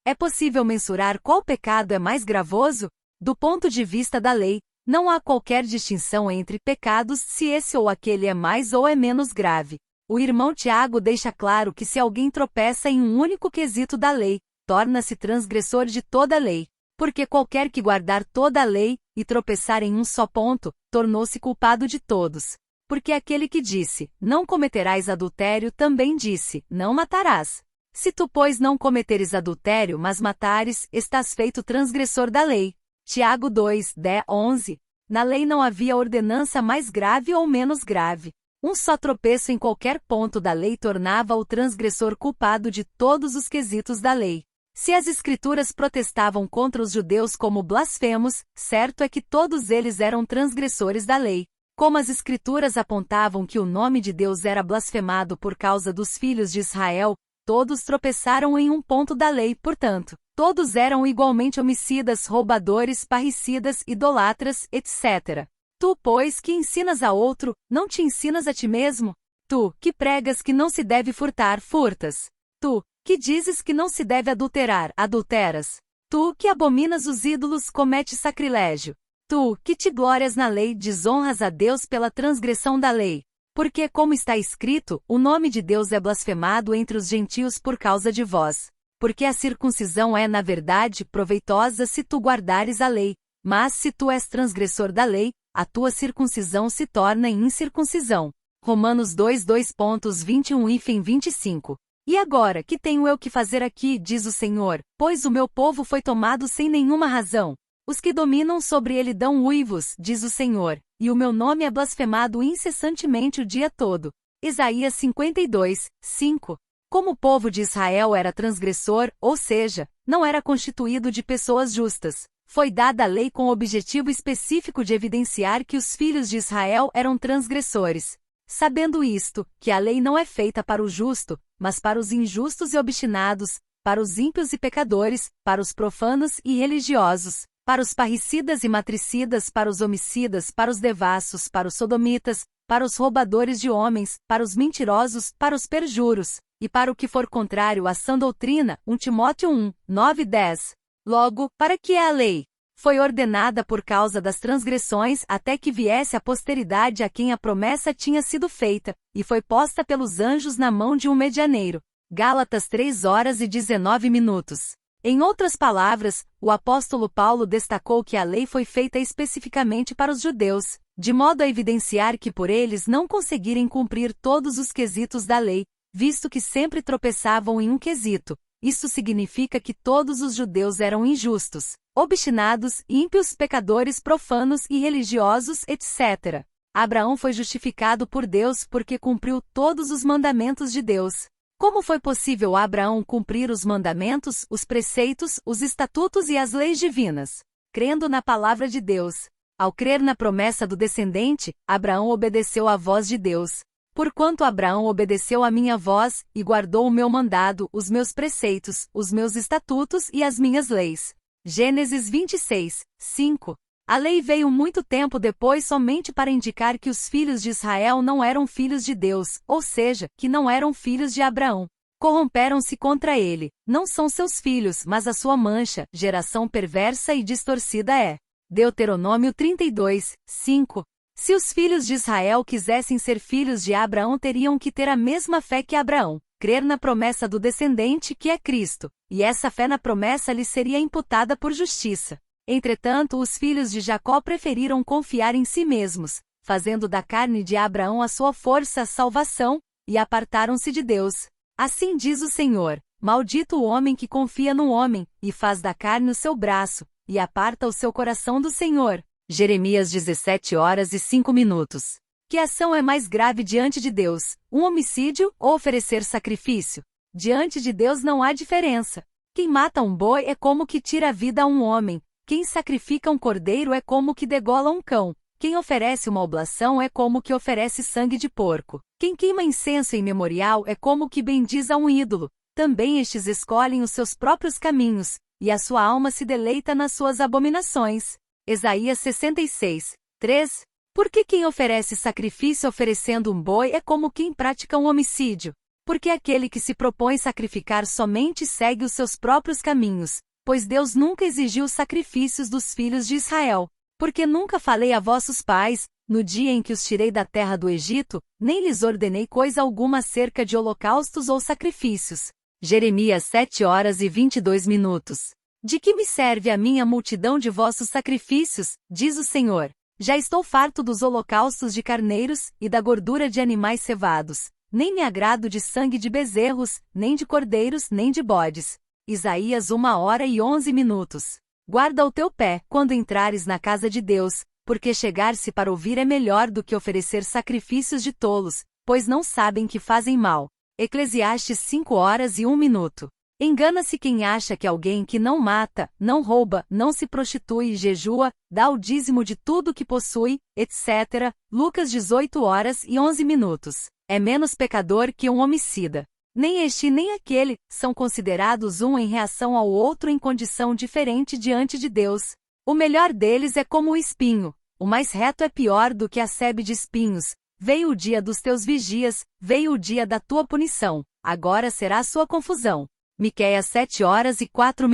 É possível mensurar qual pecado é mais gravoso? Do ponto de vista da lei, não há qualquer distinção entre pecados se esse ou aquele é mais ou é menos grave. O irmão Tiago deixa claro que se alguém tropeça em um único quesito da lei, torna-se transgressor de toda a lei. Porque qualquer que guardar toda a lei, e tropeçar em um só ponto, tornou-se culpado de todos. Porque aquele que disse, não cometerás adultério, também disse, não matarás. Se tu, pois, não cometeres adultério, mas matares, estás feito transgressor da lei. Tiago 2, 10, 11. Na lei não havia ordenança mais grave ou menos grave. Um só tropeço em qualquer ponto da lei tornava o transgressor culpado de todos os quesitos da lei. Se as Escrituras protestavam contra os judeus como blasfemos, certo é que todos eles eram transgressores da lei. Como as Escrituras apontavam que o nome de Deus era blasfemado por causa dos filhos de Israel, todos tropeçaram em um ponto da lei, portanto, todos eram igualmente homicidas, roubadores, parricidas, idolatras, etc. Tu, pois, que ensinas a outro, não te ensinas a ti mesmo? Tu, que pregas que não se deve furtar, furtas. Tu, que dizes que não se deve adulterar, adulteras. Tu, que abominas os ídolos, cometes sacrilégio. Tu, que te glórias na lei, desonras a Deus pela transgressão da lei. Porque, como está escrito, o nome de Deus é blasfemado entre os gentios por causa de vós. Porque a circuncisão é, na verdade, proveitosa se tu guardares a lei, mas se tu és transgressor da lei, a tua circuncisão se torna em incircuncisão. Romanos 2, 2.21 e 25. E agora, que tenho eu que fazer aqui, diz o Senhor, pois o meu povo foi tomado sem nenhuma razão. Os que dominam sobre ele dão uivos, diz o Senhor, e o meu nome é blasfemado incessantemente o dia todo. Isaías 52, 5. Como o povo de Israel era transgressor, ou seja, não era constituído de pessoas justas, foi dada a lei com o objetivo específico de evidenciar que os filhos de Israel eram transgressores. Sabendo isto, que a lei não é feita para o justo, mas para os injustos e obstinados, para os ímpios e pecadores, para os profanos e religiosos, para os parricidas e matricidas, para os homicidas, para os devassos, para os sodomitas, para os roubadores de homens, para os mentirosos, para os perjuros, e para o que for contrário à sã doutrina, 1 Timóteo 1, 9 e 10. Logo, para que é a lei? Foi ordenada por causa das transgressões até que viesse a posteridade a quem a promessa tinha sido feita, e foi posta pelos anjos na mão de um medianeiro. Gálatas 3 horas e 19 minutos. Em outras palavras, o apóstolo Paulo destacou que a lei foi feita especificamente para os judeus, de modo a evidenciar que por eles não conseguirem cumprir todos os quesitos da lei, visto que sempre tropeçavam em um quesito. Isso significa que todos os judeus eram injustos, obstinados, ímpios, pecadores, profanos e religiosos, etc. Abraão foi justificado por Deus porque cumpriu todos os mandamentos de Deus. Como foi possível a Abraão cumprir os mandamentos, os preceitos, os estatutos e as leis divinas? Crendo na palavra de Deus. Ao crer na promessa do descendente, Abraão obedeceu à voz de Deus. Porquanto Abraão obedeceu à minha voz, e guardou o meu mandado, os meus preceitos, os meus estatutos e as minhas leis. Gênesis 26, 5. A lei veio muito tempo depois somente para indicar que os filhos de Israel não eram filhos de Deus, ou seja, que não eram filhos de Abraão. Corromperam-se contra ele, não são seus filhos, mas a sua mancha, geração perversa e distorcida é. Deuteronômio 32, 5. Se os filhos de Israel quisessem ser filhos de Abraão, teriam que ter a mesma fé que Abraão, crer na promessa do descendente que é Cristo, e essa fé na promessa lhes seria imputada por justiça. Entretanto, os filhos de Jacó preferiram confiar em si mesmos, fazendo da carne de Abraão a sua força a salvação, e apartaram-se de Deus. Assim diz o Senhor: maldito o homem que confia no homem, e faz da carne o seu braço, e aparta o seu coração do Senhor. Jeremias 17 horas e 5 minutos. Que ação é mais grave diante de Deus, um homicídio ou oferecer sacrifício? Diante de Deus não há diferença. Quem mata um boi é como que tira a vida a um homem. Quem sacrifica um cordeiro é como que degola um cão. Quem oferece uma oblação é como que oferece sangue de porco. Quem queima incenso em memorial é como que bendiz a um ídolo. Também estes escolhem os seus próprios caminhos, e a sua alma se deleita nas suas abominações. Isaías 66, 3. Porque quem oferece sacrifício oferecendo um boi é como quem pratica um homicídio. Porque aquele que se propõe sacrificar somente segue os seus próprios caminhos, pois Deus nunca exigiu sacrifícios dos filhos de Israel. Porque nunca falei a vossos pais, no dia em que os tirei da terra do Egito, nem lhes ordenei coisa alguma acerca de holocaustos ou sacrifícios. Jeremias 7h22. De que me serve a minha multidão de vossos sacrifícios, diz o Senhor? Já estou farto dos holocaustos de carneiros, e da gordura de animais cevados. Nem me agrado de sangue de bezerros, nem de cordeiros, nem de bodes. Isaías 1h11. Guarda o teu pé, quando entrares na casa de Deus, porque chegar-se para ouvir é melhor do que oferecer sacrifícios de tolos, pois não sabem que fazem mal. Eclesiastes 5h01. Engana-se quem acha que alguém que não mata, não rouba, não se prostitui e jejua, dá o dízimo de tudo que possui, etc. Lucas 18h11. É menos pecador que um homicida. Nem este nem aquele são considerados um em reação ao outro em condição diferente diante de Deus. O melhor deles é como o espinho, o mais reto é pior do que a sebe de espinhos. Veio o dia dos teus vigias, veio o dia da tua punição, agora será a sua confusão. Miqueias 7h04.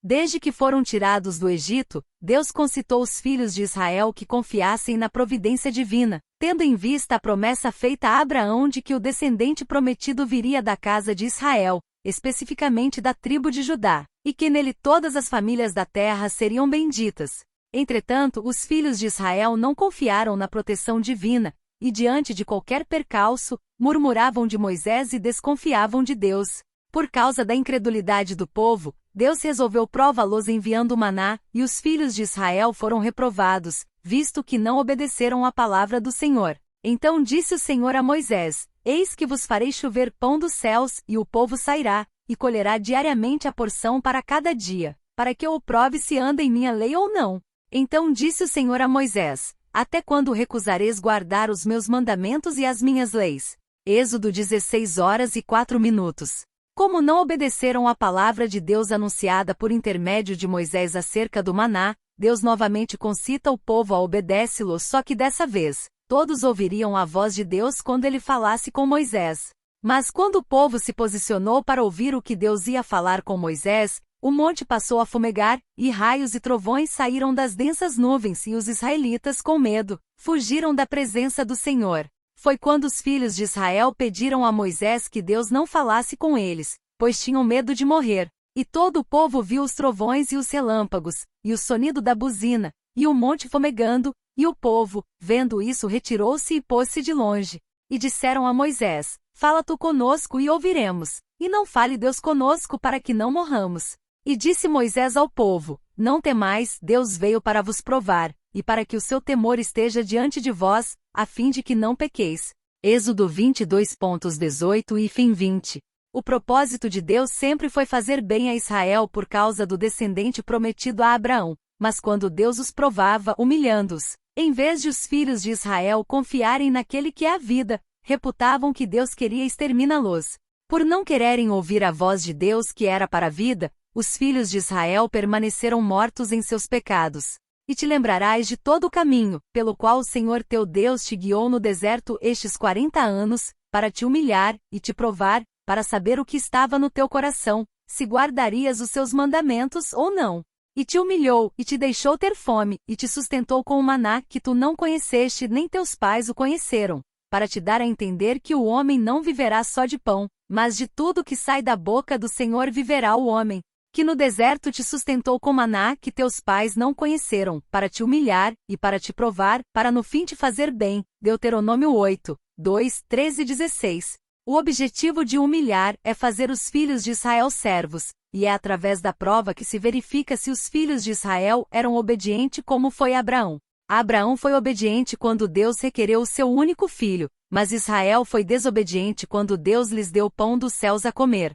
Desde que foram tirados do Egito, Deus concitou os filhos de Israel que confiassem na providência divina, tendo em vista a promessa feita a Abraão de que o descendente prometido viria da casa de Israel, especificamente da tribo de Judá, e que nele todas as famílias da terra seriam benditas. Entretanto, os filhos de Israel não confiaram na proteção divina, e diante de qualquer percalço, murmuravam de Moisés e desconfiavam de Deus. Por causa da incredulidade do povo, Deus resolveu prová-los enviando o maná, e os filhos de Israel foram reprovados, visto que não obedeceram à palavra do Senhor. Então disse o Senhor a Moisés: Eis que vos farei chover pão dos céus, e o povo sairá, e colherá diariamente a porção para cada dia, para que eu o prove se anda em minha lei ou não. Então disse o Senhor a Moisés: Até quando recusareis guardar os meus mandamentos e as minhas leis? Êxodo 16h04. Como não obedeceram à palavra de Deus anunciada por intermédio de Moisés acerca do maná, Deus novamente concita o povo a obedece-lo, só que dessa vez, todos ouviriam a voz de Deus quando ele falasse com Moisés. Mas quando o povo se posicionou para ouvir o que Deus ia falar com Moisés, o monte passou a fumegar, e raios e trovões saíram das densas nuvens e os israelitas com medo, fugiram da presença do Senhor. Foi quando os filhos de Israel pediram a Moisés que Deus não falasse com eles, pois tinham medo de morrer. E todo o povo viu os trovões e os relâmpagos, e o sonido da buzina, e o monte fumegando, e o povo, vendo isso, retirou-se e pôs-se de longe. E disseram a Moisés: Fala tu conosco e ouviremos, e não fale Deus conosco para que não morramos. E disse Moisés ao povo: Não temais, Deus veio para vos provar, e para que o seu temor esteja diante de vós, a fim de que não pequeis. Êxodo 22.18 e fim 20. O propósito de Deus sempre foi fazer bem a Israel por causa do descendente prometido a Abraão, mas quando Deus os provava humilhando-os, em vez de os filhos de Israel confiarem naquele que é a vida, reputavam que Deus queria exterminá-los. Por não quererem ouvir a voz de Deus que era para a vida, os filhos de Israel permaneceram mortos em seus pecados. E te lembrarás de todo o caminho, pelo qual o Senhor teu Deus te guiou no deserto estes 40 anos, para te humilhar, e te provar, para saber o que estava no teu coração, se guardarias os seus mandamentos ou não. E te humilhou, e te deixou ter fome, e te sustentou com o maná que tu não conheceste nem teus pais o conheceram, para te dar a entender que o homem não viverá só de pão, mas de tudo que sai da boca do Senhor viverá o homem. Que no deserto te sustentou com maná que teus pais não conheceram, para te humilhar, e para te provar, para no fim te fazer bem. Deuteronômio 8, 2, 13 e 16. O objetivo de humilhar é fazer os filhos de Israel servos, e é através da prova que se verifica se os filhos de Israel eram obedientes como foi Abraão. Abraão foi obediente quando Deus requereu o seu único filho, mas Israel foi desobediente quando Deus lhes deu pão dos céus a comer.